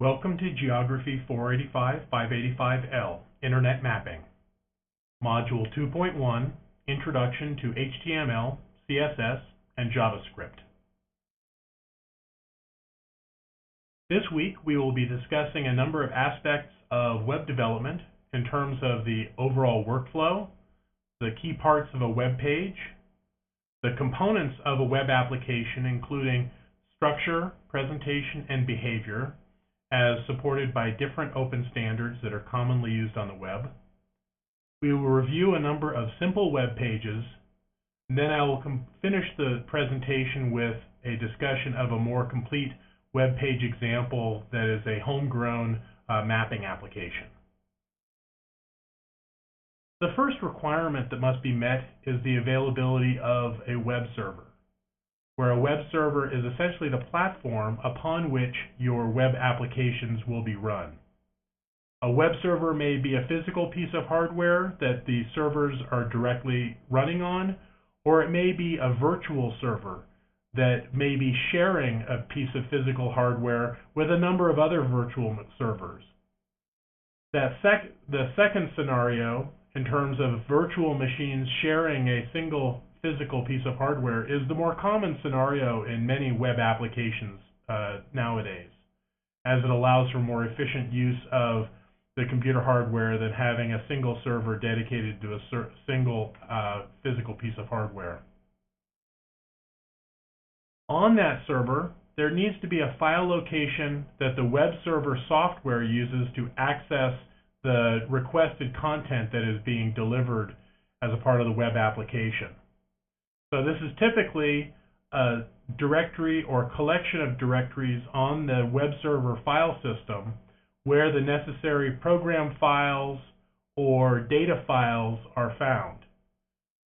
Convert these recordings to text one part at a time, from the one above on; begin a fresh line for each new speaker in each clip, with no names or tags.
Welcome to Geography 485-585L, Internet Mapping. Module 2.1, Introduction to HTML, CSS, and JavaScript. This week we will be discussing a number of aspects of web development in terms of the overall workflow, the key parts of a web page, the components of a web application including structure, presentation, and behavior, as supported by different open standards that are commonly used on the web. We will review a number of simple web pages, and then I will finish the presentation with a discussion of a more complete web page example that is a homegrown mapping application. The first requirement that must be met is the availability of a web server, where a web server is essentially the platform upon which your web applications will be run. A web server may be a physical piece of hardware that the servers are directly running on, or it may be a virtual server that may be sharing a piece of physical hardware with a number of other virtual servers. The second scenario, in terms of virtual machines sharing a single physical piece of hardware, is the more common scenario in many web applications nowadays, as it allows for more efficient use of the computer hardware than having a single server dedicated to a single physical piece of hardware. On that server, there needs to be a file location that the web server software uses to access the requested content that is being delivered as a part of the web application. So this is typically a directory or collection of directories on the web server file system where the necessary program files or data files are found,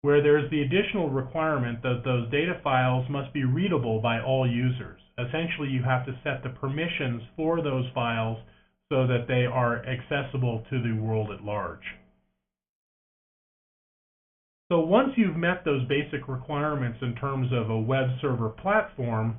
where there's the additional requirement that those data files must be readable by all users. Essentially, you have to set the permissions for those files so that they are accessible to the world at large. So once you've met those basic requirements in terms of a web server platform,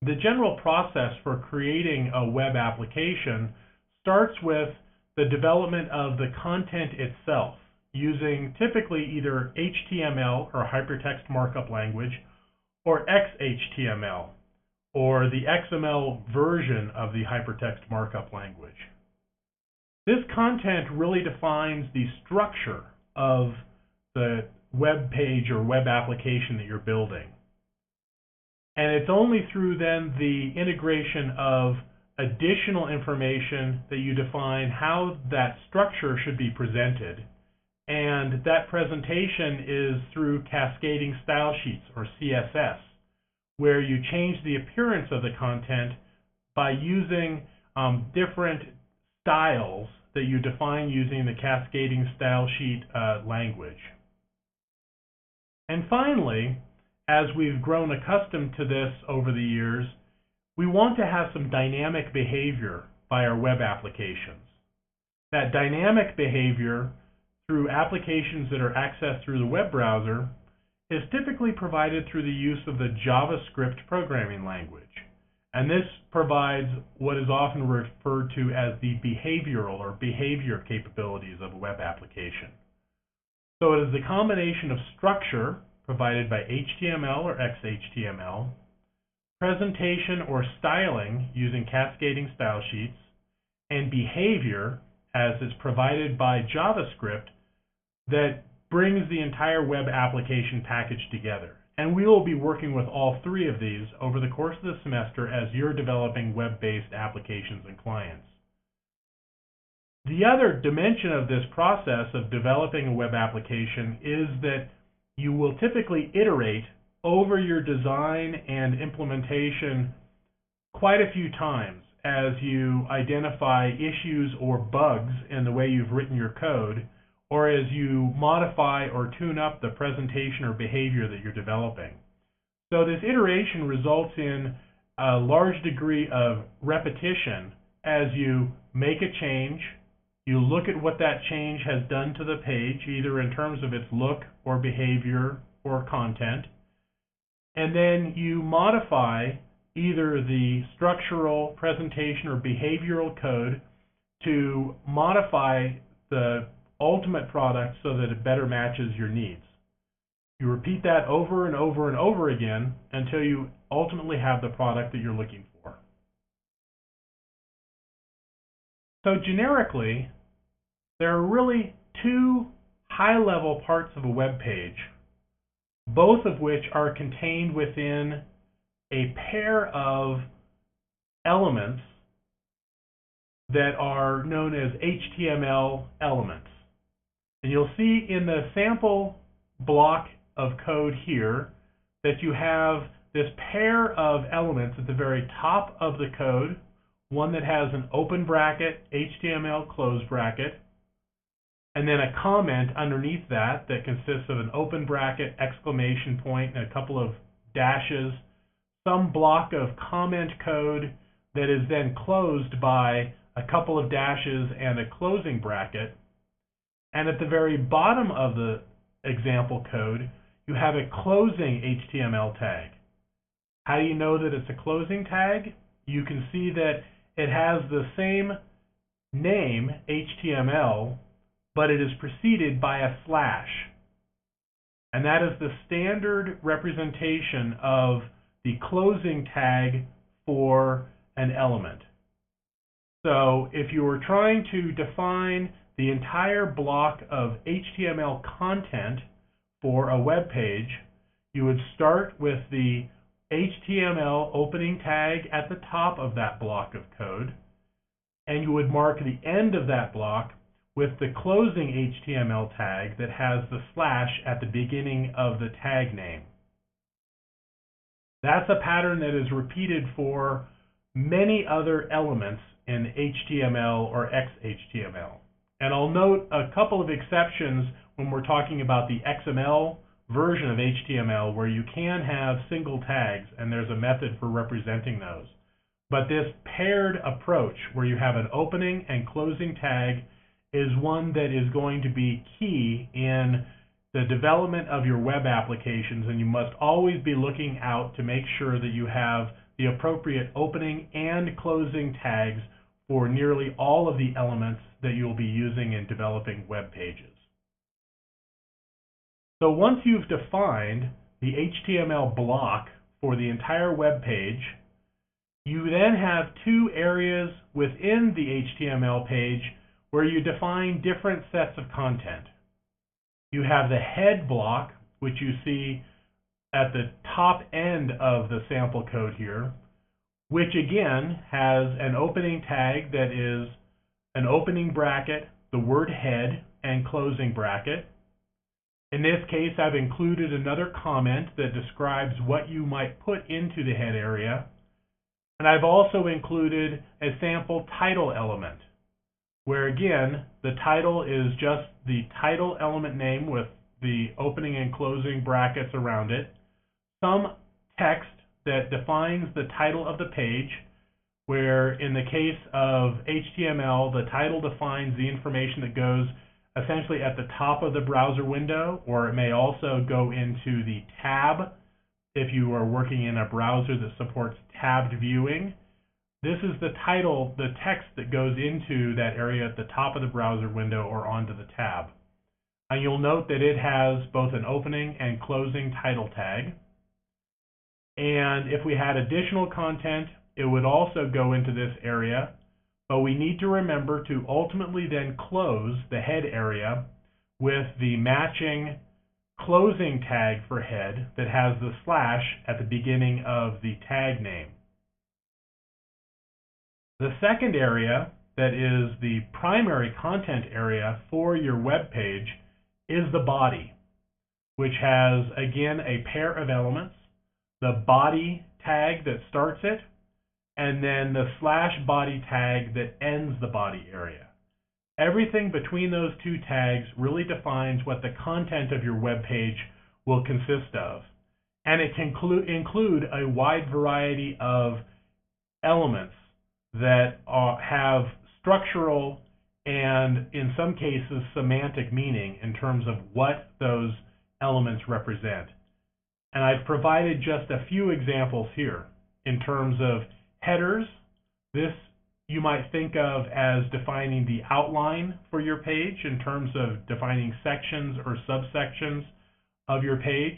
the general process for creating a web application starts with the development of the content itself, using typically either HTML or hypertext markup language, or XHTML, or the XML version of the hypertext markup language. This content really defines the structure of the web page or web application that you're building. And it's only through then the integration of additional information that you define how that structure should be presented. And that presentation is through cascading style sheets, or CSS, where you change the appearance of the content by using different styles that you define using the cascading style sheet language. And finally, as we've grown accustomed to this over the years, we want to have some dynamic behavior by our web applications. That dynamic behavior through applications that are accessed through the web browser is typically provided through the use of the JavaScript programming language. And this provides what is often referred to as the behavioral or behavior capabilities of a web application. So it is the combination of structure provided by HTML or XHTML, presentation or styling using cascading style sheets, and behavior as is provided by JavaScript that brings the entire web application package together. And we will be working with all three of these over the course of the semester as you're developing web-based applications and clients. The other dimension of this process of developing a web application is that you will typically iterate over your design and implementation quite a few times as you identify issues or bugs in the way you've written your code, or as you modify or tune up the presentation or behavior that you're developing. So this iteration results in a large degree of repetition as you make a change, you look at what that change has done to the page, either in terms of its look or behavior or content, and then you modify either the structural, presentation, or behavioral code to modify the ultimate product so that it better matches your needs. You repeat that over and over and over again until you ultimately have the product that you're looking for. So generically, there are really two high-level parts of a web page, both of which are contained within a pair of elements that are known as HTML elements. And you'll see in the sample block of code here that you have this pair of elements at the very top of the code, one that has an open bracket, HTML close bracket, and then a comment underneath that that consists of an open bracket, exclamation point, and a couple of dashes, some block of comment code that is then closed by a couple of dashes and a closing bracket. And at the very bottom of the example code, you have a closing HTML tag. How do you know that it's a closing tag? You can see that it has the same name, HTML, but it is preceded by a slash. And that is the standard representation of the closing tag for an element. So if you were trying to define the entire block of HTML content for a web page, you would start with the HTML opening tag at the top of that block of code, and you would mark the end of that block with the closing HTML tag that has the slash at the beginning of the tag name. That's a pattern that is repeated for many other elements in HTML or XHTML. And I'll note a couple of exceptions when we're talking about the XML version of HTML where you can have single tags and there's a method for representing those. But this paired approach where you have an opening and closing tag is one that is going to be key in the development of your web applications, and you must always be looking out to make sure that you have the appropriate opening and closing tags for nearly all of the elements that you'll be using in developing web pages. So once you've defined the HTML block for the entire web page, you then have two areas within the HTML page where you define different sets of content. You have the head block, which you see at the top end of the sample code here, which again has an opening tag that is an opening bracket, the word head, and closing bracket. In this case, I've included another comment that describes what you might put into the head area. And I've also included a sample title element, where again, the title is just the title element name with the opening and closing brackets around it, some text that defines the title of the page, where in the case of HTML, the title defines the information that goes essentially at the top of the browser window, or it may also go into the tab if you are working in a browser that supports tabbed viewing. This is the title, the text that goes into that area at the top of the browser window or onto the tab. And you'll note that it has both an opening and closing title tag. And if we had additional content, it would also go into this area, but we need to remember to ultimately then close the head area with the matching closing tag for head that has the slash at the beginning of the tag name. The second area, that is the primary content area for your web page, is the body, which has, again, a pair of elements, the body tag that starts it, and then the slash body tag that ends the body area. Everything between those two tags really defines what the content of your web page will consist of. And it can include a wide variety of elements that have structural and, in some cases, semantic meaning in terms of what those elements represent. And I've provided just a few examples here. in terms of headers. This you might think of as defining the outline for your page in terms of defining sections or subsections of your page.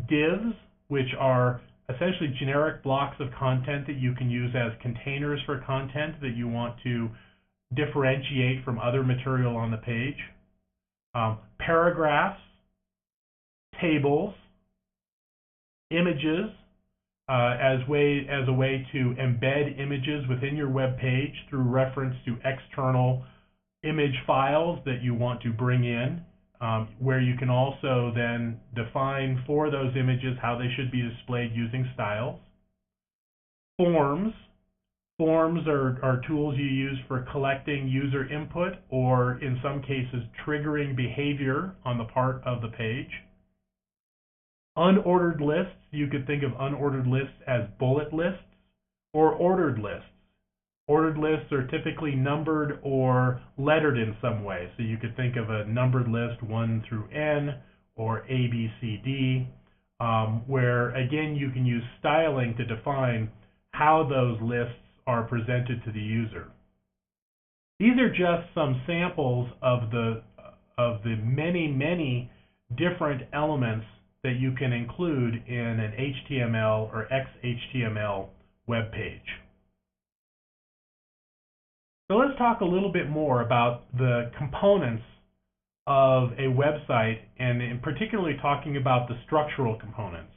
Divs, which are essentially generic blocks of content that you can use as containers for content that you want to differentiate from other material on the page. Paragraphs, tables, images, as a way to embed images within your web page through reference to external image files that you want to bring in, where you can also then define for those images how they should be displayed using styles. Forms. Forms are tools you use for collecting user input or, in some cases, triggering behavior on the part of the page. Unordered lists, you could think of unordered lists as bullet lists or ordered lists. Ordered lists are typically numbered or lettered in some way. So you could think of a numbered list 1 through N or A, B, C, D, where again you can use styling to define how those lists are presented to the user. These are just some samples of the many different elements that you can include in an HTML or XHTML web page. So let's talk a little bit more about the components of a website, and in particularly talking about the structural components.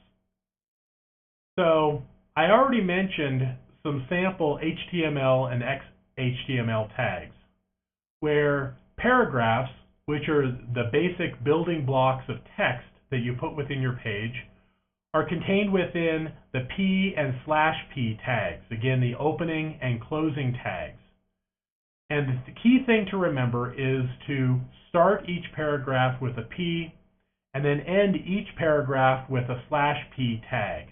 So I already mentioned some sample HTML and XHTML tags, where paragraphs, which are the basic building blocks of text that you put within your page, are contained within the P and /P tags, again the opening and closing tags. And the key thing to remember is to start each paragraph with a P and then end each paragraph with a /P tag.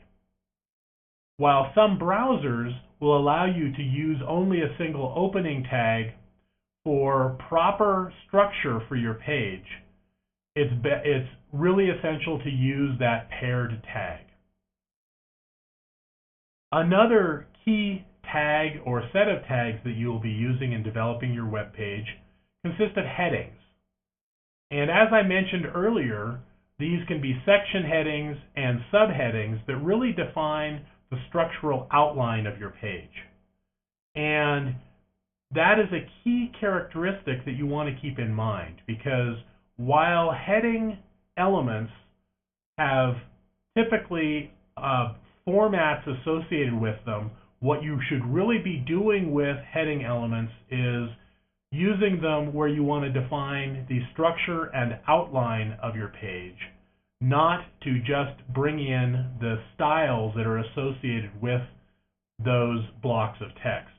While some browsers will allow you to use only a single opening tag for proper structure for your page, it's really essential to use that paired tag. Another key tag or set of tags that you will be using in developing your web page consist of headings. And as I mentioned earlier, these can be section headings and subheadings that really define the structural outline of your page. And that is a key characteristic that you want to keep in mind, because while heading elements have typically formats associated with them, what you should really be doing with heading elements is using them where you want to define the structure and outline of your page, not to just bring in the styles that are associated with those blocks of text.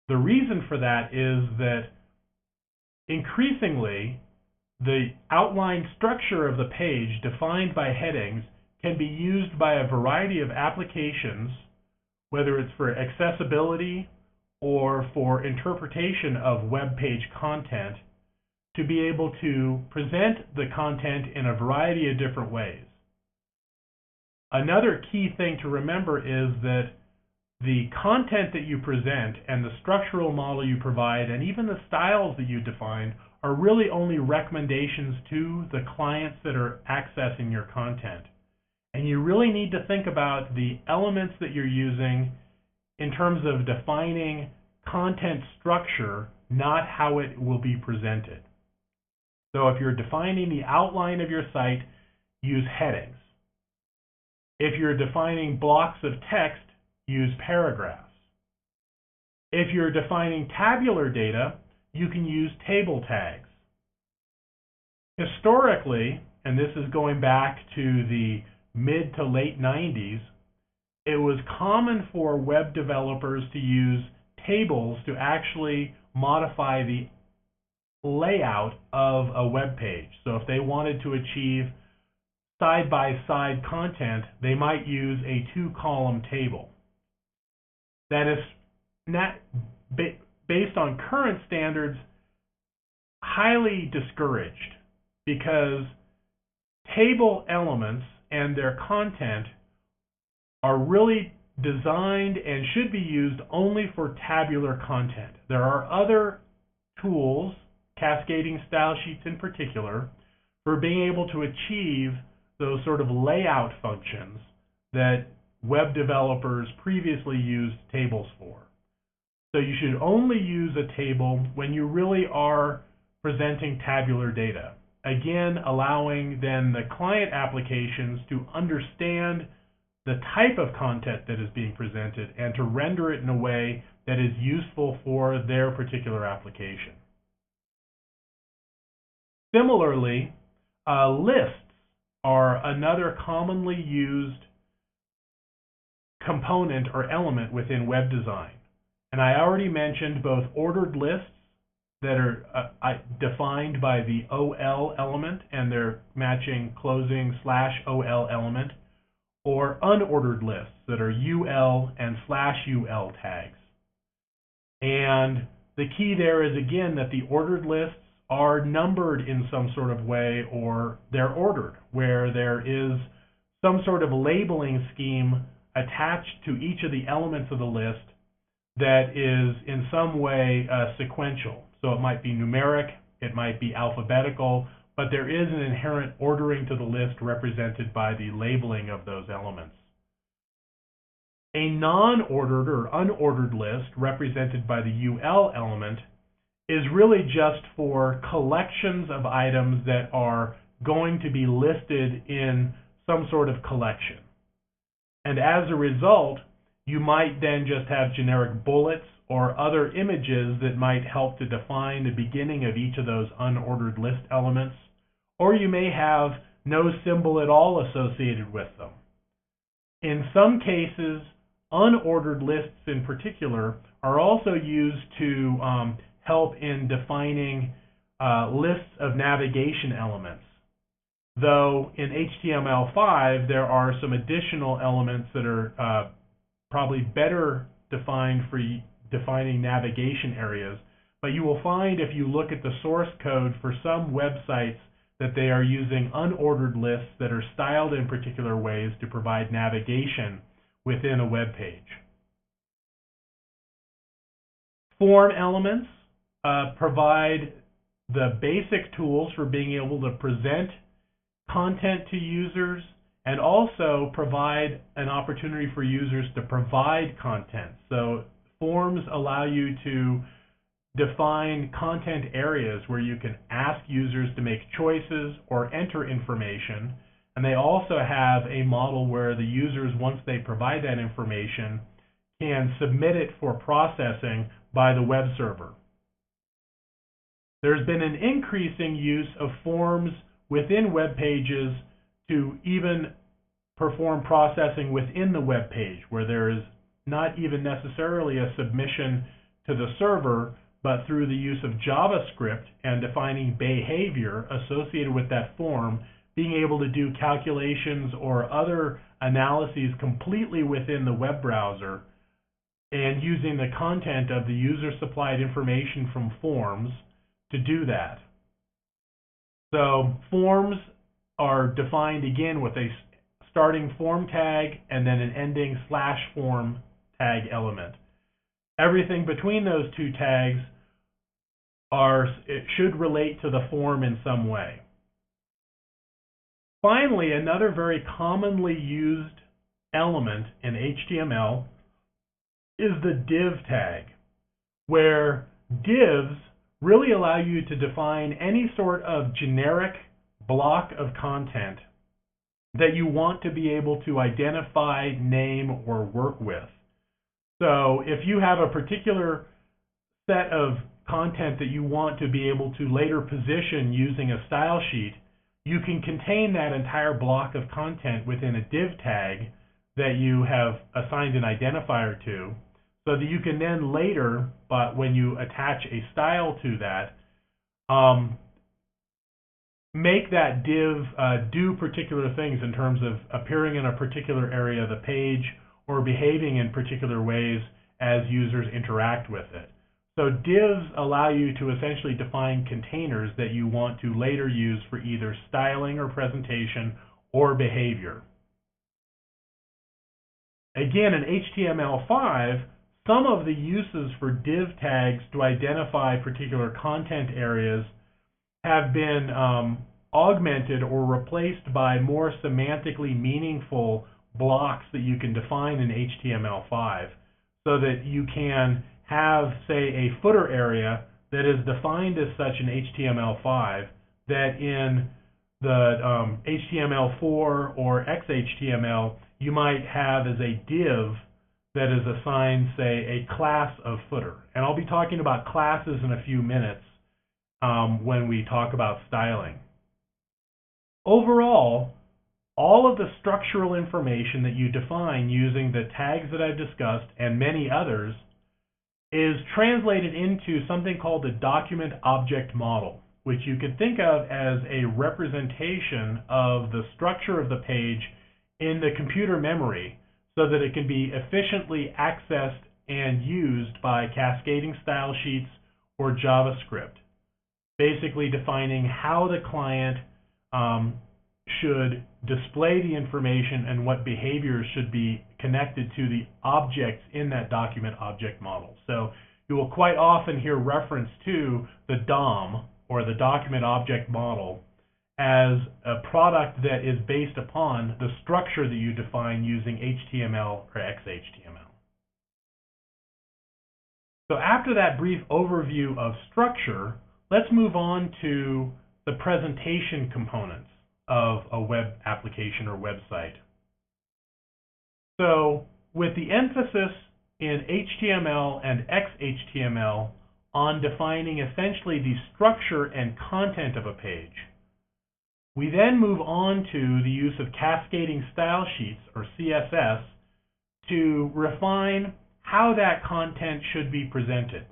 The reason for that is that increasingly the outline structure of the page defined by headings can be used by a variety of applications, whether it's for accessibility or for interpretation of web page content, to be able to present the content in a variety of different ways. Another key thing to remember is that the content that you present and the structural model you provide and even the styles that you define are really only recommendations to the clients that are accessing your content. And you really need to think about the elements that you're using in terms of defining content structure, not how it will be presented. So if you're defining the outline of your site, use headings. If you're defining blocks of text, use paragraphs. If you're defining tabular data, you can use table tags. Historically, and this is going back to the mid to late 90s, it was common for web developers to use tables to actually modify the layout of a web page. So if they wanted to achieve side-by-side content, they might use a 2-column table. That is not, based on current standards, highly discouraged, because table elements and their content are really designed and should be used only for tabular content. There are other tools, cascading style sheets in particular, for being able to achieve those sort of layout functions that web developers previously used tables for. So you should only use a table when you really are presenting tabular data. Again, allowing then the client applications to understand the type of content that is being presented and to render it in a way that is useful for their particular application. Similarly, lists are another commonly used component or element within web design. And I already mentioned both ordered lists that are defined by the OL element and their matching closing /OL element, or unordered lists that are UL and /UL tags. And the key there is, again, that the ordered lists are numbered in some sort of way, or they're ordered, where there is some sort of labeling scheme attached to each of the elements of the list that is in some way sequential. So it might be numeric, it might be alphabetical, but there is an inherent ordering to the list represented by the labeling of those elements. A non-ordered or unordered list represented by the UL element is really just for collections of items that are going to be listed in some sort of collection. And as a result, you might then just have generic bullets or other images that might help to define the beginning of each of those unordered list elements, or you may have no symbol at all associated with them. In some cases, unordered lists in particular are also used to help in defining lists of navigation elements. Though in HTML5 there are some additional elements that are probably better defined for defining navigation areas, but you will find if you look at the source code for some websites that they are using unordered lists that are styled in particular ways to provide navigation within a web page. Form elements provide the basic tools for being able to present content to users and also provide an opportunity for users to provide content. So forms allow you to define content areas where you can ask users to make choices or enter information. And they also have a model where the users, once they provide that information, can submit it for processing by the web server. There's been an increasing use of forms within web pages to even perform processing within the web page, where there is not even necessarily a submission to the server, but through the use of JavaScript and defining behavior associated with that form, being able to do calculations or other analyses completely within the web browser and using the content of the user-supplied information from forms to do that. So forms are defined again with a starting form tag and then an ending /form tag element. Everything between those two tags it should relate to the form in some way. Finally, another very commonly used element in HTML is the div tag, where divs really allow you to define any sort of generic block of content that you want to be able to identify, name, or work with. So if you have a particular set of content that you want to be able to later position using a style sheet, you can contain that entire block of content within a div tag that you have assigned an identifier to, so that you can then later, but when you attach a style to that, make that div do particular things in terms of appearing in a particular area of the page or behaving in particular ways as users interact with it. So divs allow you to essentially define containers that you want to later use for either styling or presentation or behavior. Again, in HTML5, some of the uses for div tags to identify particular content areas have been augmented or replaced by more semantically meaningful blocks that you can define in HTML5, so that you can have, say, a footer area that is defined as such in HTML5 that in the HTML4 or XHTML you might have as a div that is assigned, say, a class of footer. And I'll be talking about classes in a few minutes when we talk about styling. Overall, all of the structural information that you define using the tags that I've discussed and many others is translated into something called the document object model, which you could think of as a representation of the structure of the page in the computer memory so that it can be efficiently accessed and used by cascading style sheets or JavaScript, basically defining how the client should display the information and what behaviors should be connected to the objects in that document object model. So you will quite often hear reference to the DOM, or the document object model, as a product that is based upon the structure that you define using HTML or XHTML. So after that brief overview of structure, let's move on to the presentation components of a web application or website. So with the emphasis in HTML and XHTML on defining essentially the structure and content of a page, we then move on to the use of cascading style sheets, or CSS, to refine how that content should be presented.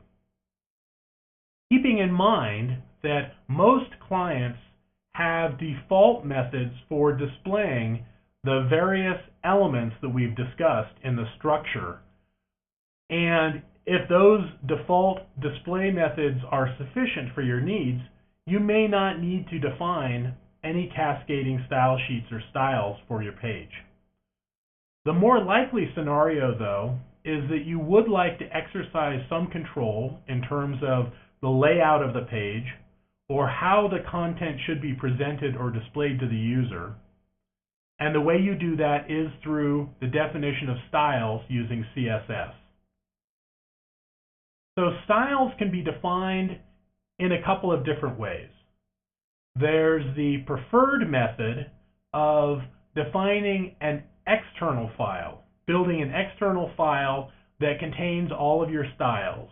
Keeping in mind that most clients have default methods for displaying the various elements that we've discussed in the structure. And if those default display methods are sufficient for your needs, you may not need to define any cascading style sheets or styles for your page. The more likely scenario, though, is that you would like to exercise some control in terms of the layout of the page, or how the content should be presented or displayed to the user. And the way you do that is through the definition of styles using CSS. So styles can be defined in a couple of different ways. There's the preferred method of defining an external file, building an external file that contains all of your styles,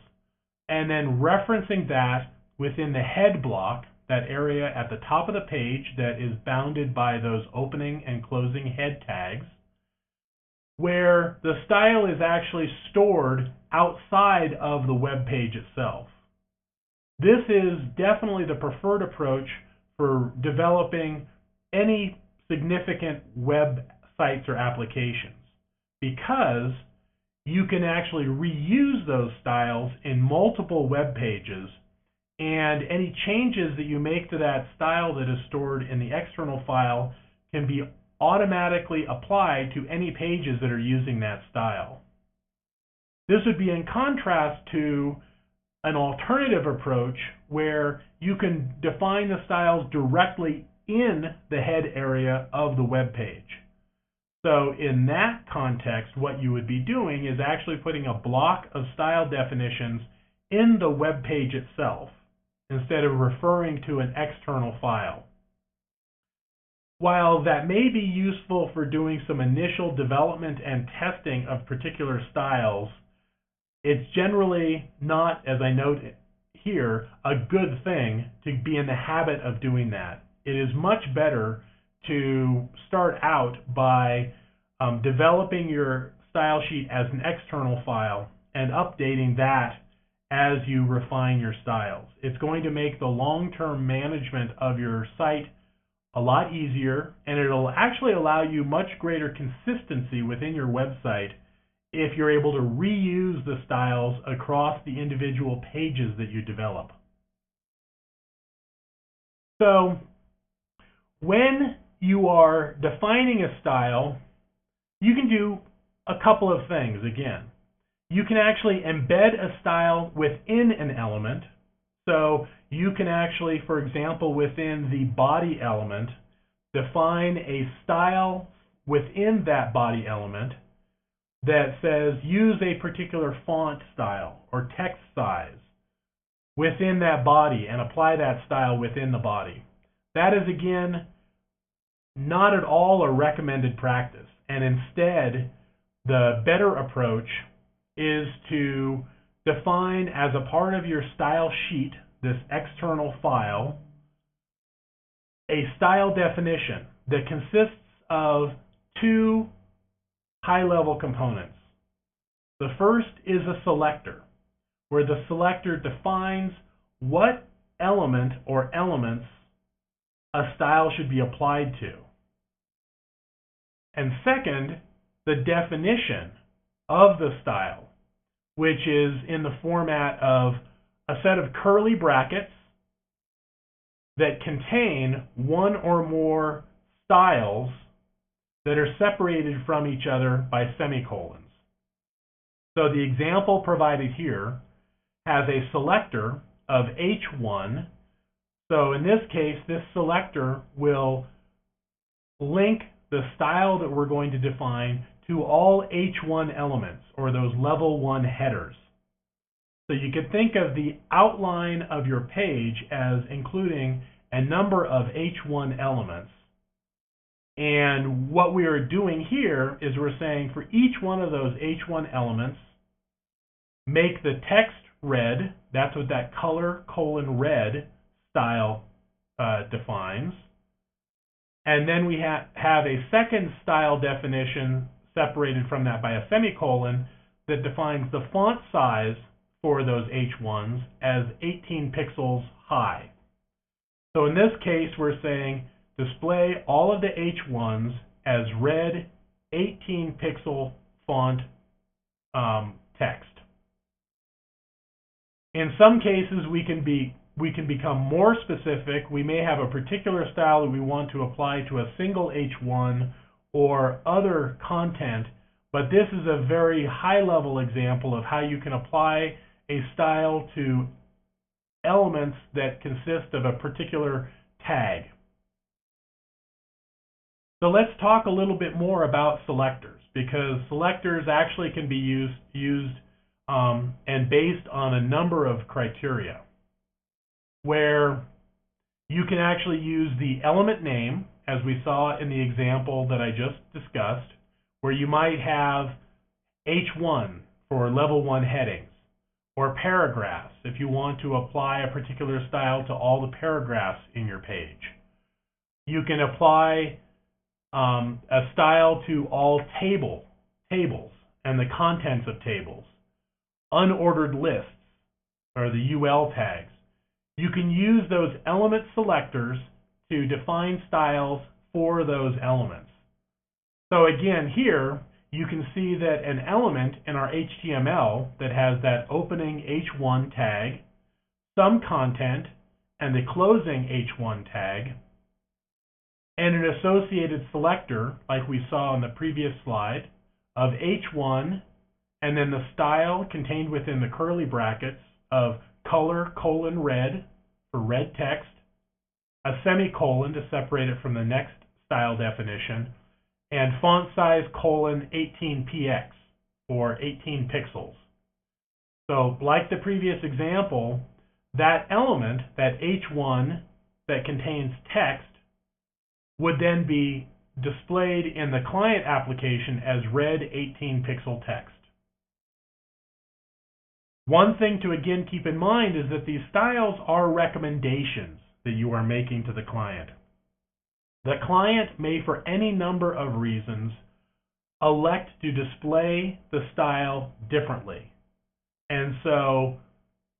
and then referencing that within the head block, that area at the top of the page that is bounded by those opening and closing head tags, where the style is actually stored outside of the web page itself. This is definitely the preferred approach for developing any significant web sites or applications, because you can actually reuse those styles in multiple web pages, and any changes that you make to that style that is stored in the external file can be automatically applied to any pages that are using that style. This would be in contrast to an alternative approach where you can define the styles directly in the head area of the web page. So in that context, what you would be doing is actually putting a block of style definitions in the web page itself, instead of referring to an external file. While that may be useful for doing some initial development and testing of particular styles, it's generally not, as I note here, a good thing to be in the habit of doing that. It is much better to start out by developing your style sheet as an external file and updating that as you refine your styles. It's going to make the long-term management of your site a lot easier, and it'll actually allow you much greater consistency within your website if you're able to reuse the styles across the individual pages that you develop. So when you are defining a style, you can do a couple of things again. You can actually embed a style within an element. So you can actually, for example, within the body element, define a style within that body element that says use a particular font style or text size within that body and apply that style within the body. That is, again, not at all a recommended practice. And instead, the better approach is to define as a part of your style sheet, this external file, a style definition that consists of two high-level components. The first is a selector, where the selector defines what element or elements a style should be applied to. And second, the definition of the style, which is in the format of a set of curly brackets that contain one or more styles that are separated from each other by semicolons. So the example provided here has a selector of H1. So in this case, this selector will link the style that we're going to define to all H1 elements, or those level 1 headers. So you could think of the outline of your page as including a number of H1 elements. And what we are doing here is we're saying for each one of those H1 elements, make the text red. That's what that color :red style defines. And then we have a second style definition separated from that by a semicolon that defines the font size for those H1s as 18 pixels high. So in this case, we're saying display all of the H1s as red 18 pixel font text. In some cases, we can become more specific. We may have a particular style that we want to apply to a single H1 or other content, but this is a very high-level example of how you can apply a style to elements that consist of a particular tag. So let's talk a little bit more about selectors, because selectors actually can be used and based on a number of criteria, where you can actually use the element name, as we saw in the example that I just discussed, where you might have H1 for level 1 headings, or paragraphs if you want to apply a particular style to all the paragraphs in your page. You can apply a style to all tables and the contents of tables, unordered lists, or the UL tags. You can use those element selectors to define styles for those elements. So again, here you can see that an element in our HTML that has that opening H1 tag, some content, and the closing H1 tag, and an associated selector, like we saw on the previous slide, of H1, and then the style contained within the curly brackets of color :red for red text, a semicolon to separate it from the next style definition, and font size :18px for 18 pixels. So like the previous example, that element, that H1 that contains text, would then be displayed in the client application as red 18 pixel text. One thing to again keep in mind is that these styles are recommendations that you are making to the client. The client may, for any number of reasons, elect to display the style differently. And so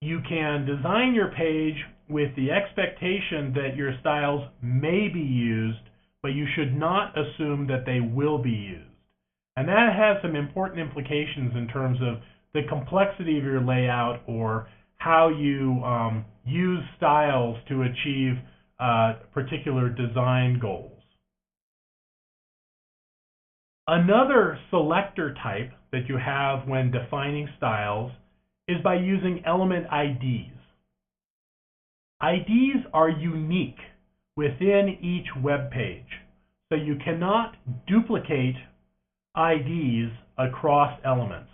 you can design your page with the expectation that your styles may be used, but you should not assume that they will be used. And that has some important implications in terms of the complexity of your layout, or how you use styles to achieve particular design goals. Another selector type that you have when defining styles is by using element IDs. IDs are unique within each web page, so you cannot duplicate IDs across elements.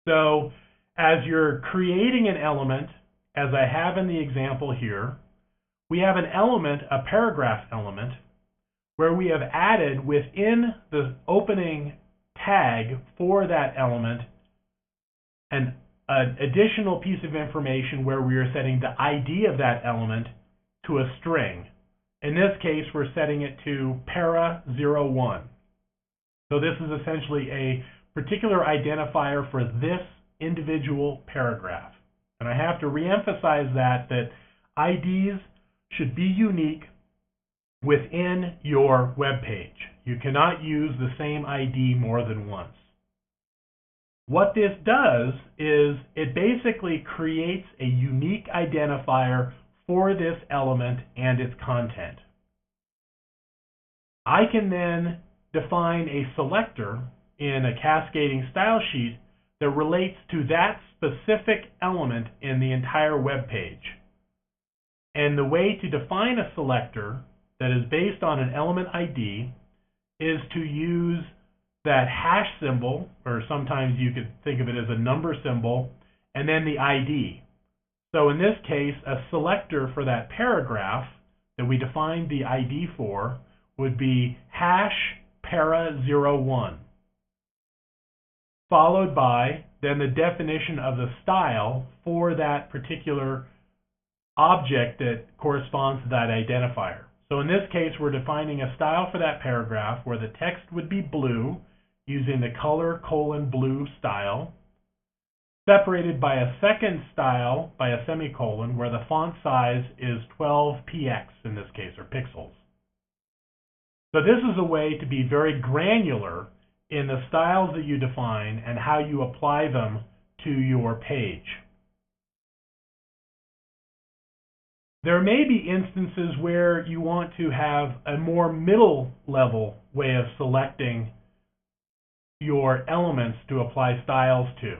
So as you're creating an element, as I have in the example here, we have an element, a paragraph element, where we have added within the opening tag for that element an additional piece of information where we are setting the ID of that element to a string. In this case, we're setting it to para01. So this is essentially a particular identifier for this individual paragraph. And I have to reemphasize that IDs should be unique within your web page. You cannot use the same ID more than once. What this does is it basically creates a unique identifier for this element and its content. I can then define a selector in a cascading style sheet that relates to that specific element in the entire web page. And the way to define a selector that is based on an element ID is to use that hash symbol, or sometimes you could think of it as a number symbol, and then the ID. So in this case, a selector for that paragraph that we defined the ID for would be hash para01, followed by then the definition of the style for that particular object that corresponds to that identifier. So in this case, we're defining a style for that paragraph where the text would be blue using the color :blue style, separated by a second style by a semicolon where the font size is 12px in this case, or pixels. So this is a way to be very granular in the styles that you define and how you apply them to your page. There may be instances where you want to have a more middle level way of selecting your elements to apply styles to.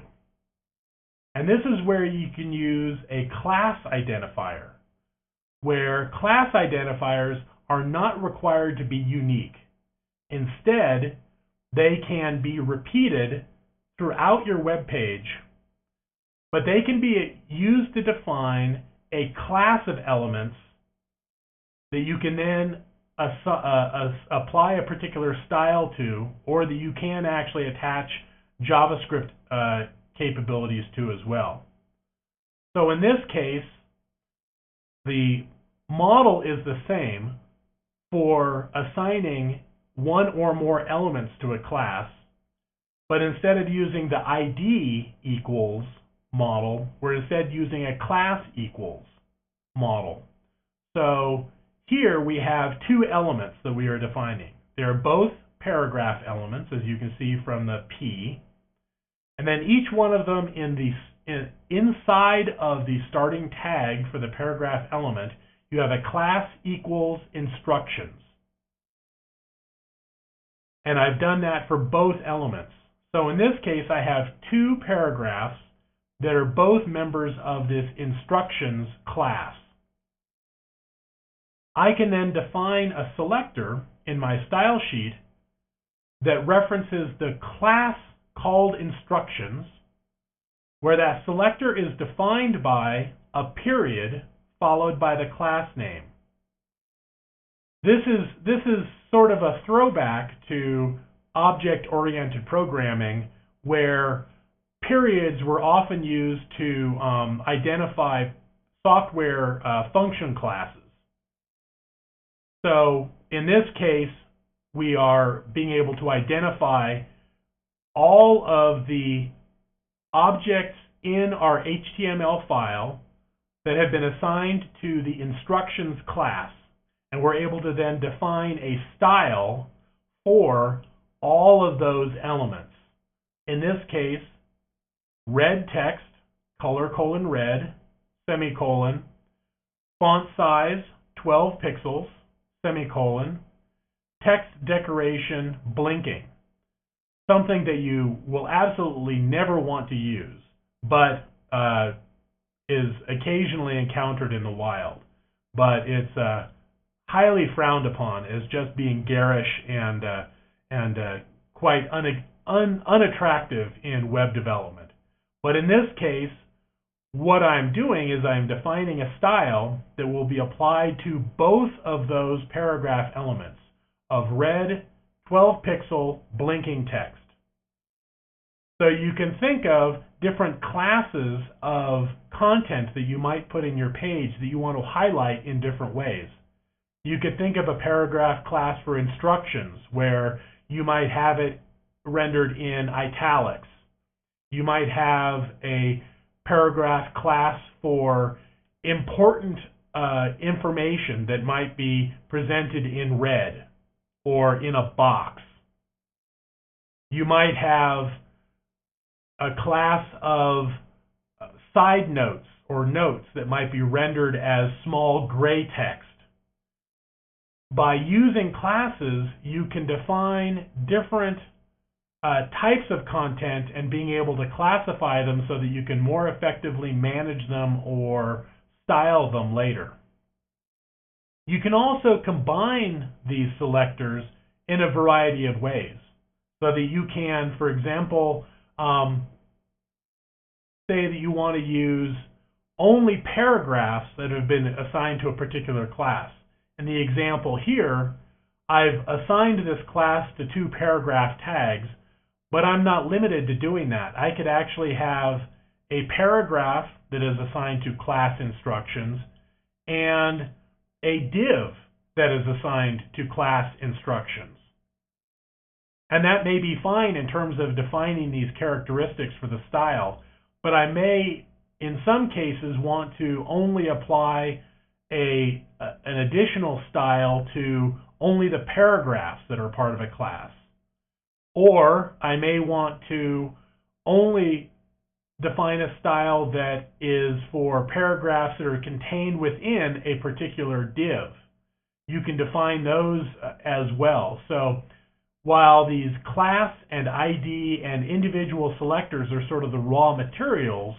And this is where you can use a class identifier, where class identifiers are not required to be unique. Instead, they can be repeated throughout your web page, but they can be used to define a class of elements that you can then apply a particular style to, or that you can actually attach JavaScript capabilities to as well. So in this case, the model is the same for assigning one or more elements to a class, but instead of using the ID equals model, we're instead using a class equals model. So here we have two elements that we are defining. They're both paragraph elements, as you can see from the P, and then each one of them inside of the starting tag for the paragraph element, you have a class equals instructions. And I've done that for both elements. So in this case, I have two paragraphs that are both members of this instructions class. I can then define a selector in my style sheet that references the class called instructions, where that selector is defined by a period followed by the class name. This is sort of a throwback to object-oriented programming, where periods were often used to identify software function classes. So in this case, we are being able to identify all of the objects in our HTML file that have been assigned to the instructions class, and we're able to then define a style for all of those elements. In this case, red text, color :red, semicolon, font size 12 pixels, semicolon, text decoration blinking, something that you will absolutely never want to use, but is occasionally encountered in the wild. But it's highly frowned upon as just being garish and quite unattractive in web development. But in this case, what I'm doing is I'm defining a style that will be applied to both of those paragraph elements of red 12-pixel blinking text. So you can think of different classes of content that you might put in your page that you want to highlight in different ways. You could think of a paragraph class for instructions where you might have it rendered in italics. You might have a paragraph class for important information that might be presented in red or in a box. You might have a class of side notes or notes that might be rendered as small gray text. By using classes, you can define different types of content and being able to classify them so that you can more effectively manage them or style them later. You can also combine these selectors in a variety of ways so that you can, for example, say that you want to use only paragraphs that have been assigned to a particular class. In the example here, I've assigned this class to 2 paragraph tags, but I'm not limited to doing that. I could actually have a paragraph that is assigned to class instructions and a div that is assigned to class instructions. And that may be fine in terms of defining these characteristics for the style, but I may, in some cases, want to only apply an additional style to only the paragraphs that are part of a class. Or I may want to only define a style that is for paragraphs that are contained within a particular div. You can define those as well. So while these class and ID and individual selectors are sort of the raw materials,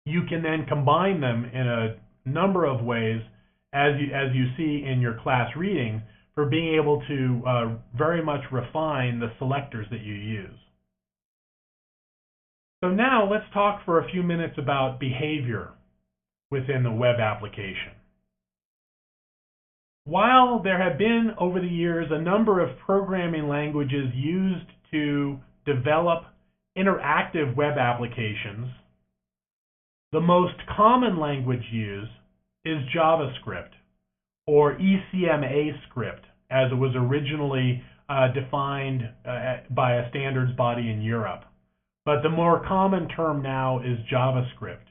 you can then combine them in a number of ways, as you see in your class reading, for being able to very much refine the selectors that you use. So now let's talk for a few minutes about behavior within the web application. While there have been over the years a number of programming languages used to develop interactive web applications, the most common language used is JavaScript, or ECMA script, as it was originally defined by a standards body in Europe. But the more common term now is JavaScript,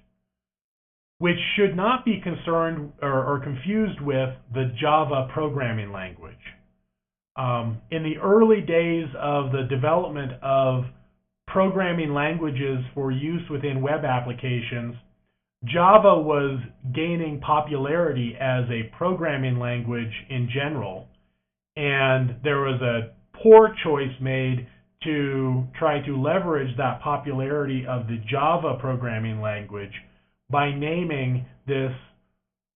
which should not be concerned or confused with the Java programming language. In the early days of the development of programming languages for use within web applications, Java was gaining popularity as a programming language in general, and there was a poor choice made to try to leverage that popularity of the Java programming language by naming this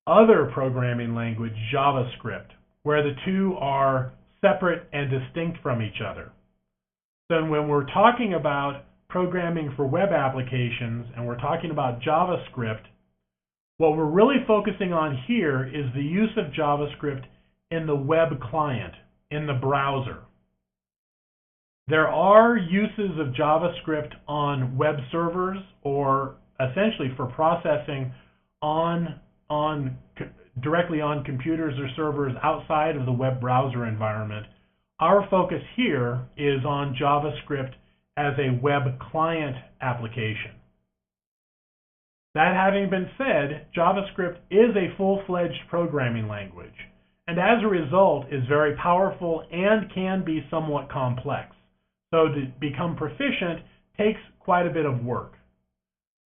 other programming language JavaScript, where the two are separate and distinct from each other. So when we're talking about programming for web applications and we're talking about JavaScript, what we're really focusing on here is the use of JavaScript in the web client, in the browser. There are uses of JavaScript on web servers, or essentially for processing directly on computers or servers outside of the web browser environment. Our focus here is on JavaScript as a web client application. That having been said, JavaScript is a full-fledged programming language, and as a result is very powerful and can be somewhat complex. So to become proficient takes quite a bit of work.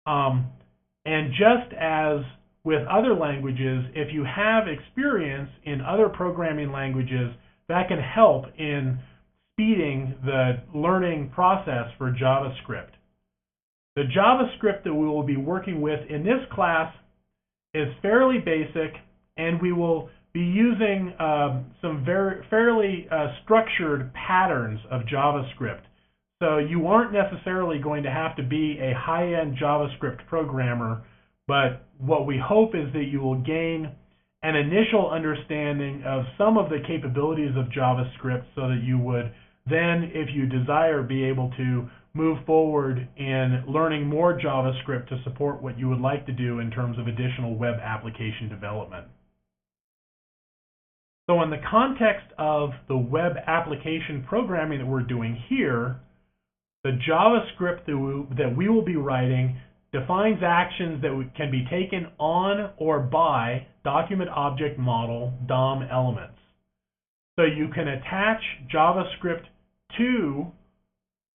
And just as with other languages, if you have experience in other programming languages that can help in speeding the learning process for JavaScript. The JavaScript that we will be working with in this class is fairly basic, and we will be using some fairly structured patterns of JavaScript. So you aren't necessarily going to have to be a high-end JavaScript programmer, but what we hope is that you will gain an initial understanding of some of the capabilities of JavaScript so that you would then, if you desire, be able to move forward in learning more JavaScript to support what you would like to do in terms of additional web application development. So in the context of the web application programming that we're doing here, the JavaScript that we will be writing defines actions that can be taken on or by document object model DOM elements. So you can attach JavaScript to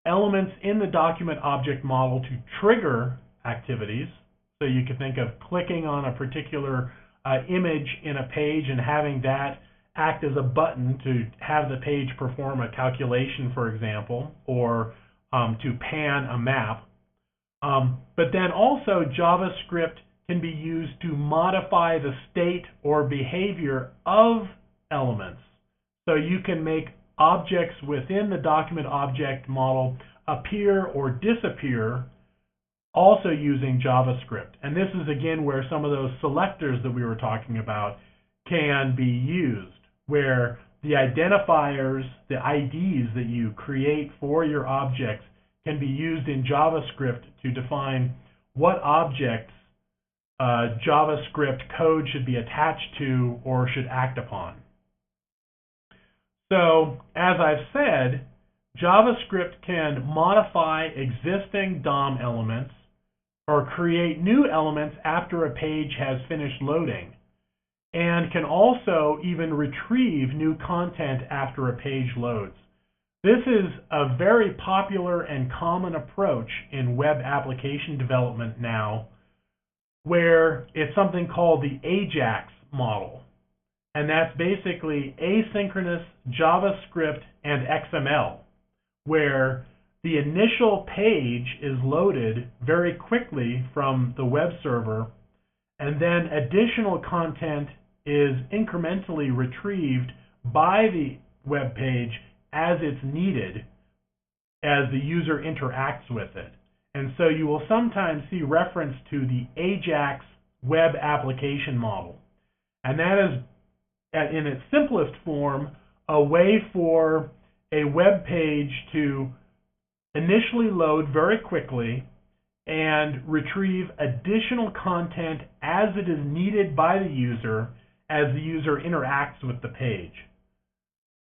elements in the document object model to trigger activities. So you could think of clicking on a particular image in a page and having that act as a button to have the page perform a calculation, for example, or to pan a map. But then also JavaScript can be used to modify the state or behavior of elements. So you can make objects within the document object model appear or disappear also using JavaScript. And this is again where some of those selectors that we were talking about can be used, where the identifiers, the IDs that you create for your objects can be used in JavaScript to define what objects JavaScript code should be attached to or should act upon. So, as I've said, JavaScript can modify existing DOM elements or create new elements after a page has finished loading, and can also even retrieve new content after a page loads. This is a very popular and common approach in web application development now, where it's something called the AJAX model. And that's basically asynchronous JavaScript and XML, where the initial page is loaded very quickly from the web server, and then additional content is incrementally retrieved by the web page as it's needed as the user interacts with it. And so you will sometimes see reference to the AJAX web application model. And that is, in its simplest form, a way for a web page to initially load very quickly and retrieve additional content as it is needed by the user as the user interacts with the page.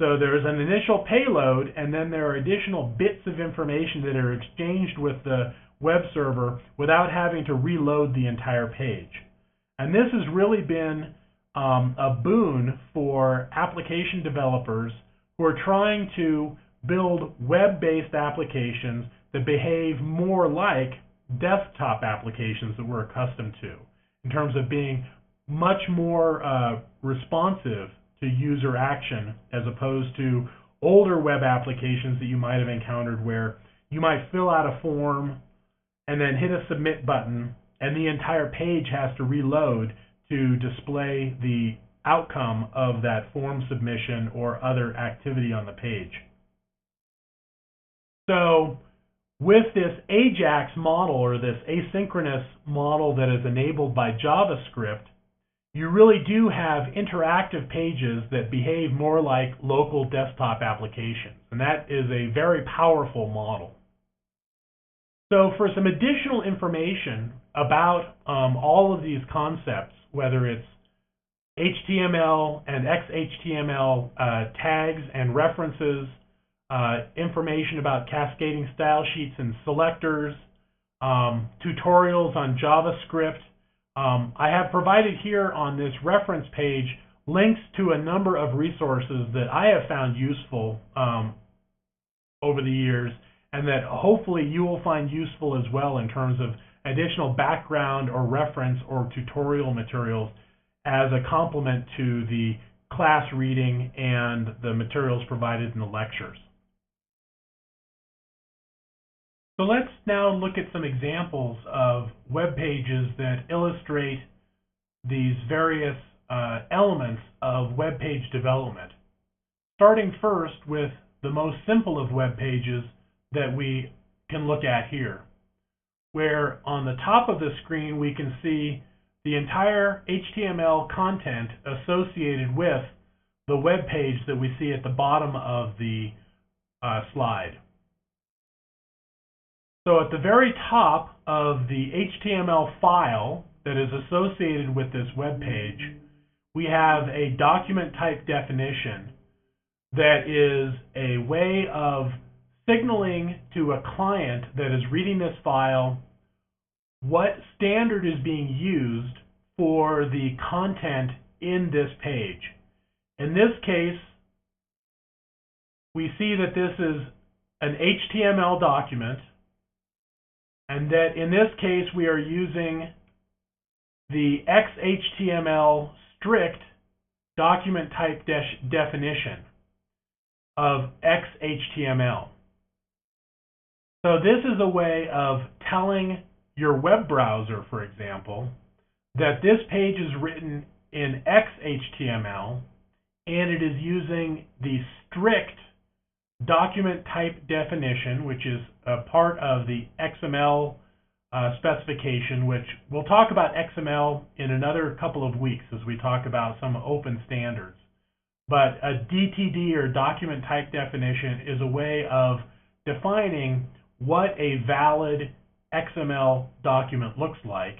So there's an initial payload, and then there are additional bits of information that are exchanged with the web server without having to reload the entire page. And this has really been a boon for application developers who are trying to build web-based applications that behave more like desktop applications that we're accustomed to, in terms of being much more responsive to user action, as opposed to older web applications that you might have encountered where you might fill out a form and then hit a submit button, and the entire page has to reload to display the outcome of that form submission or other activity on the page. So with this AJAX model, or this asynchronous model that is enabled by JavaScript, you really do have interactive pages that behave more like local desktop applications. And that is a very powerful model. So for some additional information about all of these concepts, whether it's HTML and XHTML tags and references, information about cascading style sheets and selectors, tutorials on JavaScript, I have provided here on this reference page links to a number of resources that I have found useful over the years, and that hopefully you will find useful as well in terms of additional background or reference or tutorial materials as a complement to the class reading and the materials provided in the lectures. So let's now look at some examples of web pages that illustrate these various elements of web page development. Starting first with the most simple of web pages that we can look at here, where on the top of the screen we can see the entire HTML content associated with the web page that we see at the bottom of the slide. So at the very top of the HTML file that is associated with this web page, we have a document type definition that is a way of signaling to a client that is reading this file what standard is being used for the content in this page. In this case, we see that this is an HTML document, and that in this case we are using the XHTML strict document type definition of XHTML. So this is a way of telling your web browser, for example, that this page is written in XHTML and it is using the strict document type definition, which is a part of the XML specification, which we'll talk about XML in another couple of weeks as we talk about some open standards. But a DTD, or document type definition, is a way of defining what a valid XML document looks like.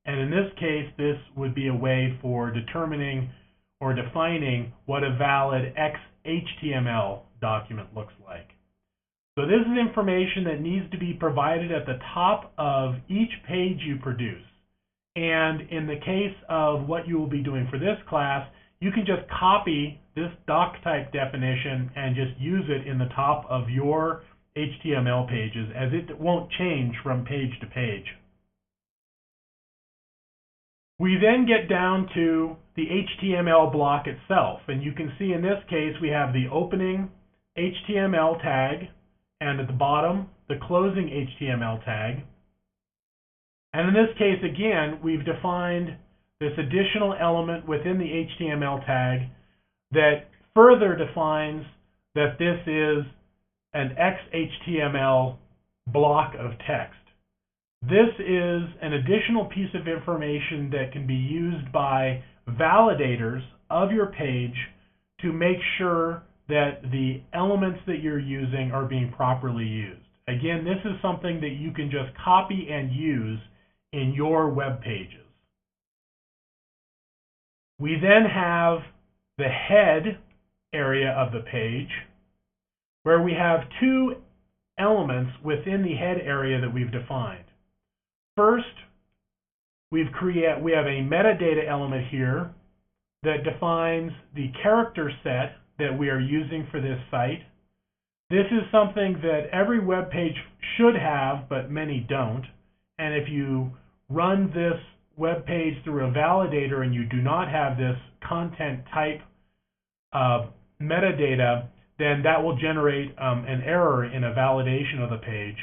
And in this case, this would be a way for determining or defining what a valid XHTML document looks like. So this is information that needs to be provided at the top of each page you produce. And in the case of what you will be doing for this class, you can just copy this doc type definition and just use it in the top of your HTML pages, as it won't change from page to page. We then get down to the HTML block itself, and you can see in this case we have the opening HTML tag, and at the bottom the closing HTML tag. And in this case, again, we've defined this additional element within the HTML tag that further defines that this is an XHTML block of text. This is an additional piece of information that can be used by validators of your page to make sure that the elements that you're using are being properly used. Again, this is something that you can just copy and use in your web pages. We then have the head area of the page, where we have two elements within the head area that we've defined. First, we have a metadata element here that defines the character set that we are using for this site. This is something that every web page should have, but many don't. And if you run this web page through a validator and you do not have this content type metadata, then that will generate an error in a validation of the page.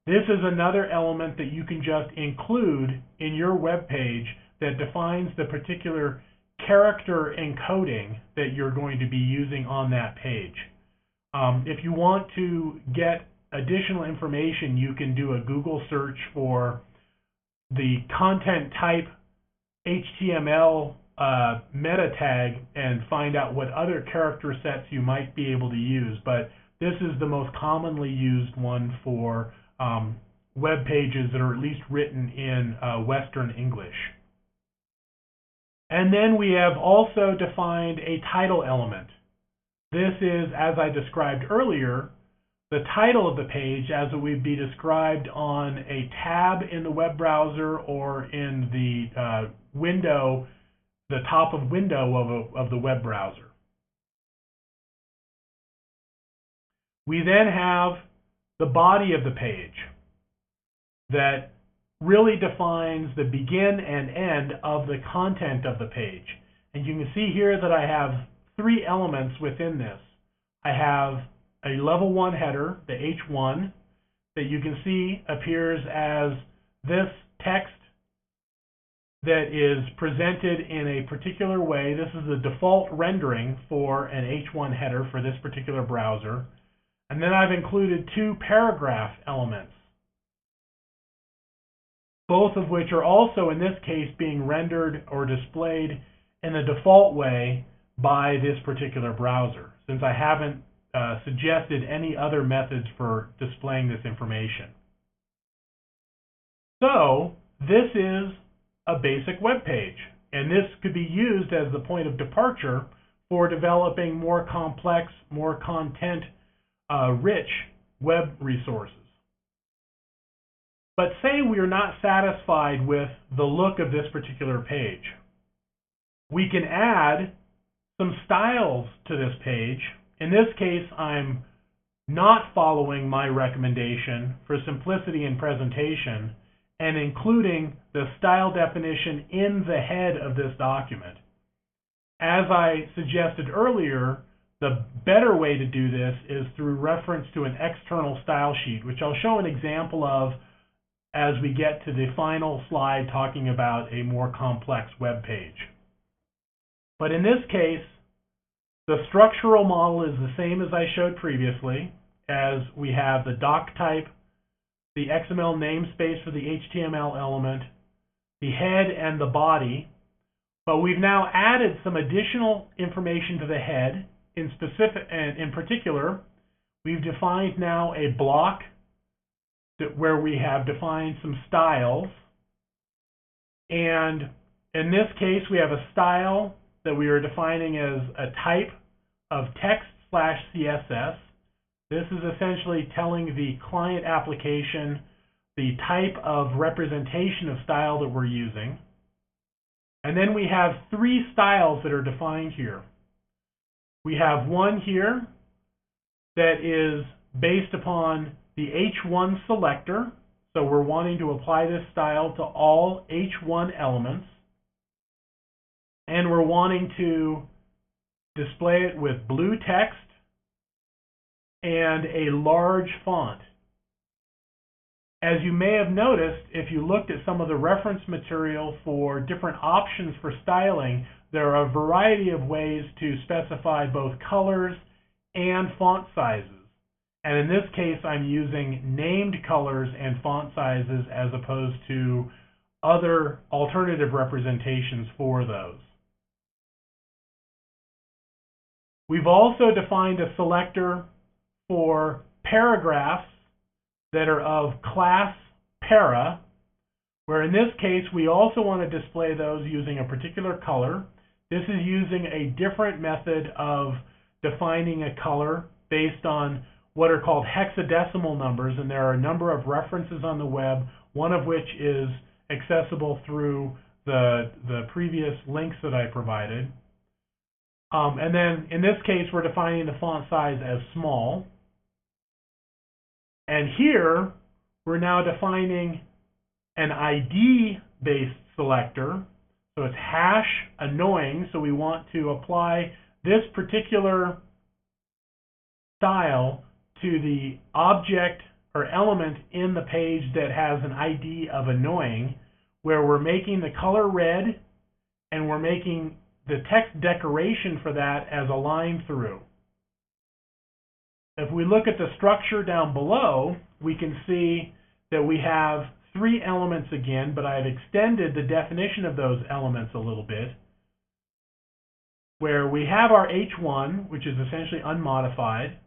This is another element that you can just include in your web page that defines the particular character encoding that you're going to be using on that page. If you want to get additional information, you can do a Google search for the content type HTML meta tag and find out what other character sets you might be able to use. But this is the most commonly used one for web pages that are at least written in Western English. And then we have also defined a title element. This is, as I described earlier, the title of the page as it would be described on a tab in the web browser or in the window, the top of window of the web browser. We then have the body of the page that really defines the begin and end of the content of the page. And you can see here that I have three elements within this. I have a level 1 header, the H1, that you can see appears as this text that is presented in a particular way. This is the default rendering for an H1 header for this particular browser. And then I've included two paragraph elements, both of which are also, in this case, being rendered or displayed in the default way by this particular browser, since I haven't suggested any other methods for displaying this information. So this is a basic web page, and this could be used as the point of departure for developing more complex, more content rich web resources. But say we are not satisfied with the look of this particular page. We can add some styles to this page. In this case, I'm not following my recommendation for simplicity in presentation and including the style definition in the head of this document. As I suggested earlier, the better way to do this is through reference to an external style sheet, which I'll show an example of as we get to the final slide talking about a more complex web page. But in this case, the structural model is the same as I showed previously, as we have the doc type, the XML namespace for the HTML element, the head and the body, but we've now added some additional information to the head. In particular, we've defined now a block where we have defined some styles, and in this case we have a style that we are defining as a type of text/CSS. This is essentially telling the client application the type of representation of style that we're using. And then we have three styles that are defined here. We have one here that is based upon the H1 selector. So we're wanting to apply this style to all H1 elements. And we're wanting to display it with blue text and a large font. As you may have noticed, if you looked at some of the reference material for different options for styling, there are a variety of ways to specify both colors and font sizes. And in this case, I'm using named colors and font sizes as opposed to other alternative representations for those. We've also defined a selector for paragraphs that are of class para, where in this case we also want to display those using a particular color. This is using a different method of defining a color based on what are called hexadecimal numbers, and there are a number of references on the web, one of which is accessible through the previous links that I provided. And then in this case we're defining the font size as small. And here we're now defining an ID-based selector. So it's hash annoying, so we want to apply this particular style to the object or element in the page that has an ID of annoying, where we're making the color red and we're making the text decoration for that as a line through. If we look at the structure down below, we can see that we have three elements again, but I've extended the definition of those elements a little bit, where we have our H1, which is essentially unmodified.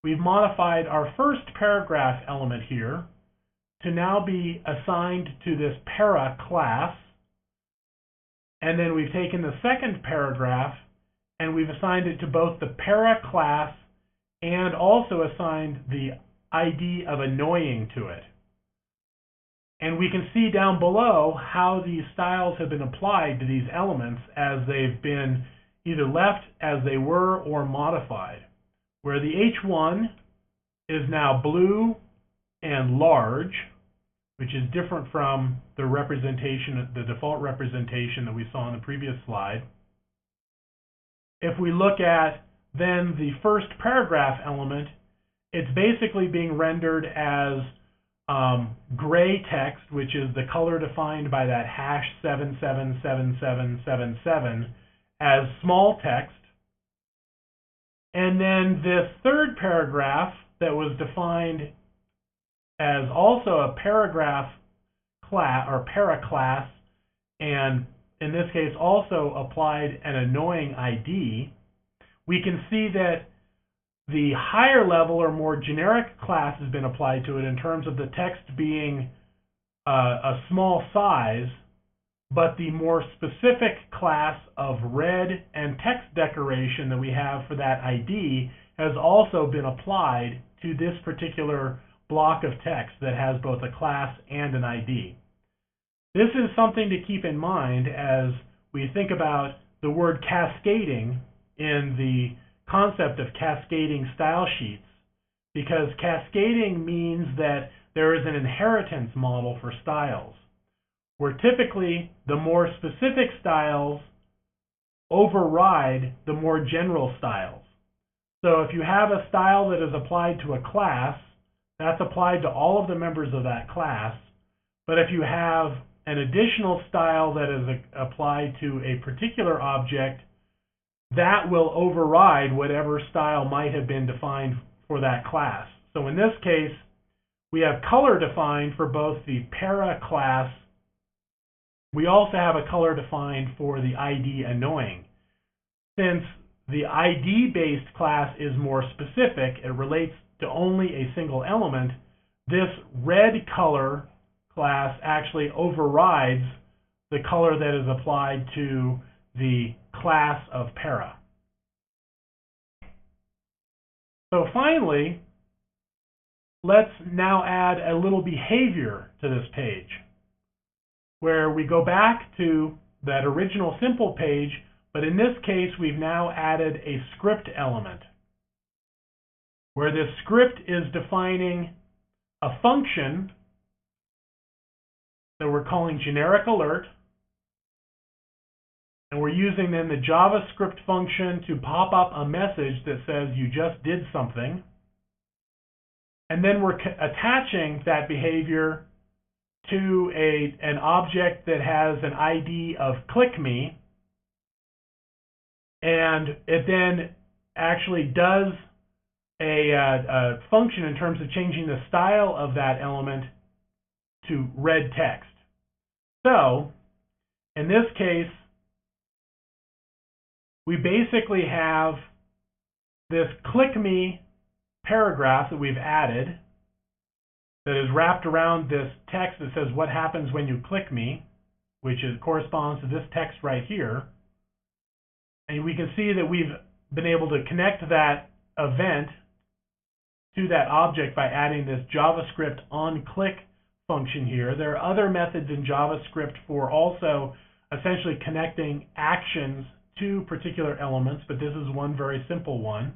We've modified our first paragraph element here to now be assigned to this para class. And then we've taken the second paragraph and we've assigned it to both the para class and also assigned the ID of annoying to it. And we can see down below how these styles have been applied to these elements as they've been either left as they were or modified, where the H1 is now blue and large, which is different from the representation, the default representation that we saw in the previous slide. if we look at then the first paragraph element, it's basically being rendered as gray text, which is the color defined by that hash 777777 as small text. And then this third paragraph that was defined as also a paragraph class or para class, and in this case also applied an annoying ID, we can see that the higher level or more generic class has been applied to it in terms of the text being a small size, but the more specific class of red and text decoration that we have for that ID has also been applied to this particular block of text that has both a class and an ID. This is something to keep in mind as we think about the word cascading in the concept of cascading style sheets, because cascading means that there is an inheritance model for styles, where typically the more specific styles override the more general styles. So if you have a style that is applied to a class, that's applied to all of the members of that class. But if you have an additional style that is applied to a particular object, that will override whatever style might have been defined for that class. So in this case, we have color defined for both the para class. We also have a color defined for the ID annoying. Since the ID-based class is more specific, it relates to only a single element, this red color class actually overrides the color that is applied to the class of para. So finally, let's now add a little behavior to this page, where we go back to that original simple page, but in this case we've now added a script element, where this script is defining a function that we're calling generic alert, and we're using then the JavaScript function to pop up a message that says you just did something, and then we're attaching that behavior to an object that has an ID of click me, and it then actually does a function in terms of changing the style of that element to red text. So in this case, we basically have this click me paragraph that we've added that is wrapped around this text that says what happens when you click me, which corresponds to this text right here. And we can see that we've been able to connect that event to that object by adding this JavaScript onClick function here. There are other methods in JavaScript for also essentially connecting actions to particular elements, but this is one very simple one.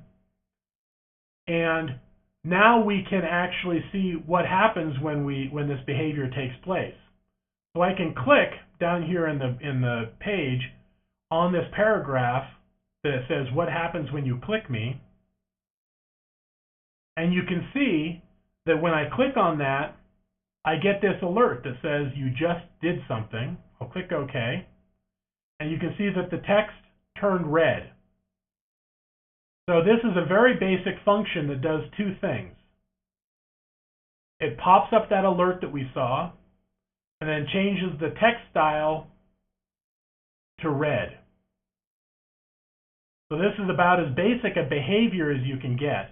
And now we can actually see what happens when this behavior takes place. So I can click down here in the page on this paragraph that says what happens when you click me, and you can see that when I click on that, I get this alert that says you just did something. I'll click OK, and you can see that the text turned red. So this is a very basic function that does two things. It pops up that alert that we saw, and then changes the text style to red. So this is about as basic a behavior as you can get.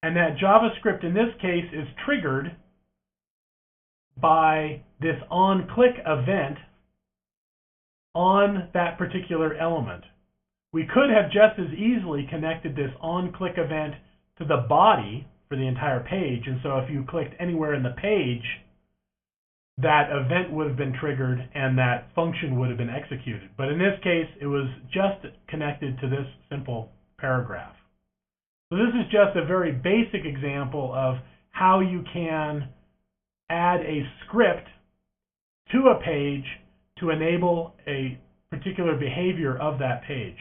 And that JavaScript in this case is triggered by this onClick event on that particular element. We could have just as easily connected this onClick event to the body for the entire page, and so if you clicked anywhere in the page, that event would have been triggered and that function would have been executed. But in this case, it was just connected to this simple paragraph. So this is just a very basic example of how you can add a script to a page to enable a particular behavior of that page.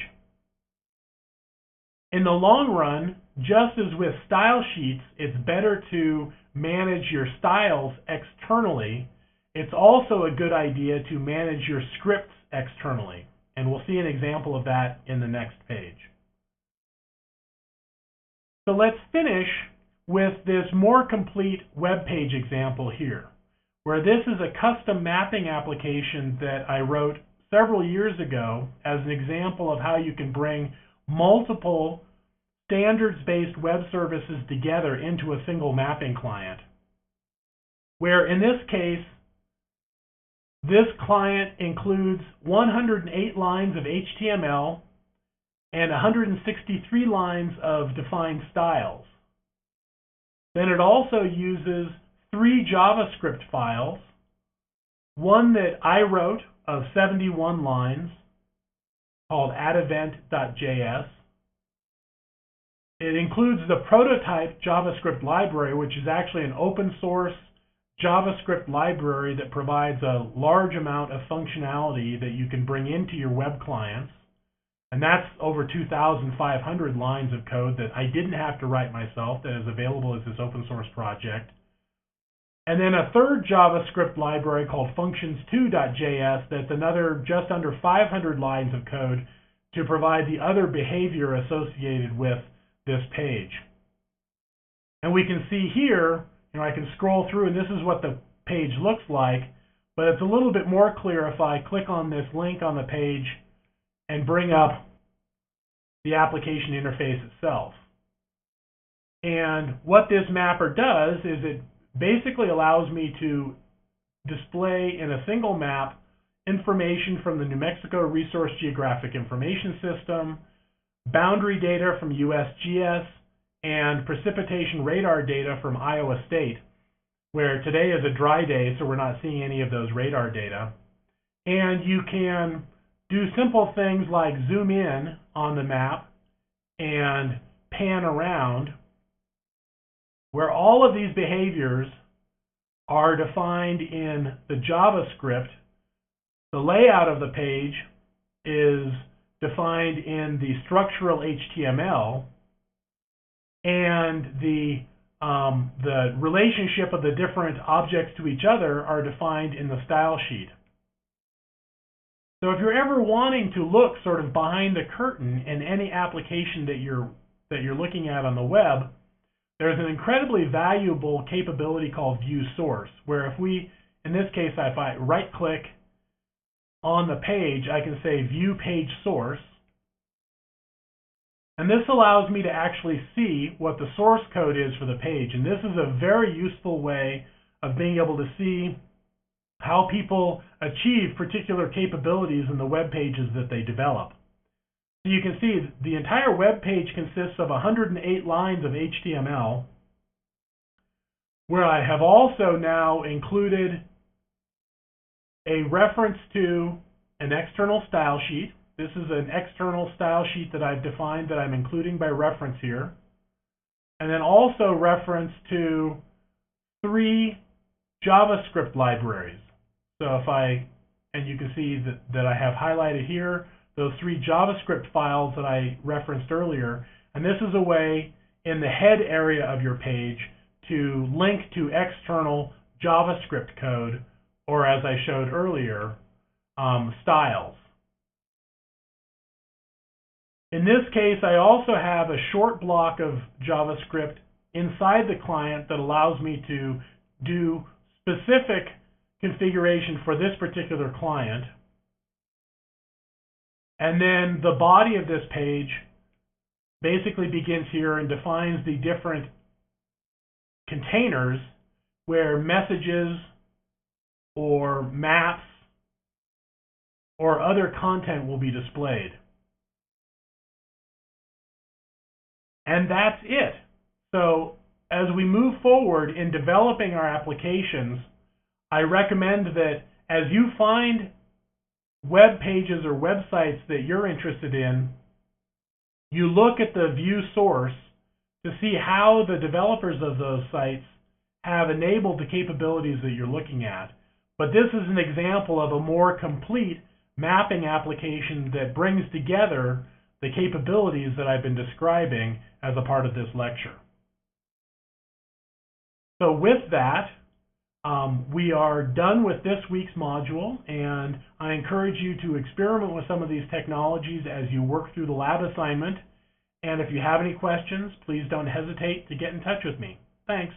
In the long run, just as with style sheets, it's better to manage your styles externally. It's also a good idea to manage your scripts externally. And we'll see an example of that in the next page. So let's finish with this more complete web page example here, where this is a custom mapping application that I wrote several years ago as an example of how you can bring multiple standards-based web services together into a single mapping client, where in this case, this client includes 108 lines of HTML and 163 lines of defined styles. Then it also uses 3 JavaScript files, one that I wrote of 71 lines called addEvent.js. It includes the prototype JavaScript library, which is actually an open source JavaScript library that provides a large amount of functionality that you can bring into your web clients. And that's over 2,500 lines of code that I didn't have to write myself, that is available as this open source project. And then a third JavaScript library called functions2.js that's another just under 500 lines of code to provide the other behavior associated with this page. And we can see here, I can scroll through and this is what the page looks like, but it's a little bit more clear if I click on this link on the page and bring up the application interface itself. And what this mapper does is it basically allows me to display in a single map information from the New Mexico Resource Geographic Information System, boundary data from USGS, and precipitation radar data from Iowa State, where today is a dry day, so we're not seeing any of those radar data. And you can do simple things like zoom in on the map and pan around, where all of these behaviors are defined in the JavaScript. The layout of the page is defined in the structural HTML, and the relationship of the different objects to each other are defined in the style sheet. So if you're ever wanting to look sort of behind the curtain in any application that you're looking at on the web, there's an incredibly valuable capability called View Source, where if we, in this case, if I right-click on the page, I can say View Page Source. And this allows me to actually see what the source code is for the page. And this is a very useful way of being able to see how people achieve particular capabilities in the web pages that they develop. So you can see the entire web page consists of 108 lines of HTML, where I have also now included a reference to an external style sheet. This is an external style sheet that I've defined that I'm including by reference here. And then also reference to 3 JavaScript libraries. So and you can see that I have highlighted here those 3 JavaScript files that I referenced earlier. And this is a way in the head area of your page to link to external JavaScript code, or as I showed earlier, styles. In this case, I also have a short block of JavaScript inside the client that allows me to do specific configuration for this particular client. And then the body of this page basically begins here and defines the different containers where messages or maps or other content will be displayed. And that's it. So as we move forward in developing our applications, I recommend that as you find web pages or websites that you're interested in, you look at the view source to see how the developers of those sites have enabled the capabilities that you're looking at. But this is an example of a more complete mapping application that brings together the capabilities that I've been describing as a part of this lecture. So with that, we are done with this week's module, and I encourage you to experiment with some of these technologies as you work through the lab assignment. And if you have any questions, please don't hesitate to get in touch with me. Thanks.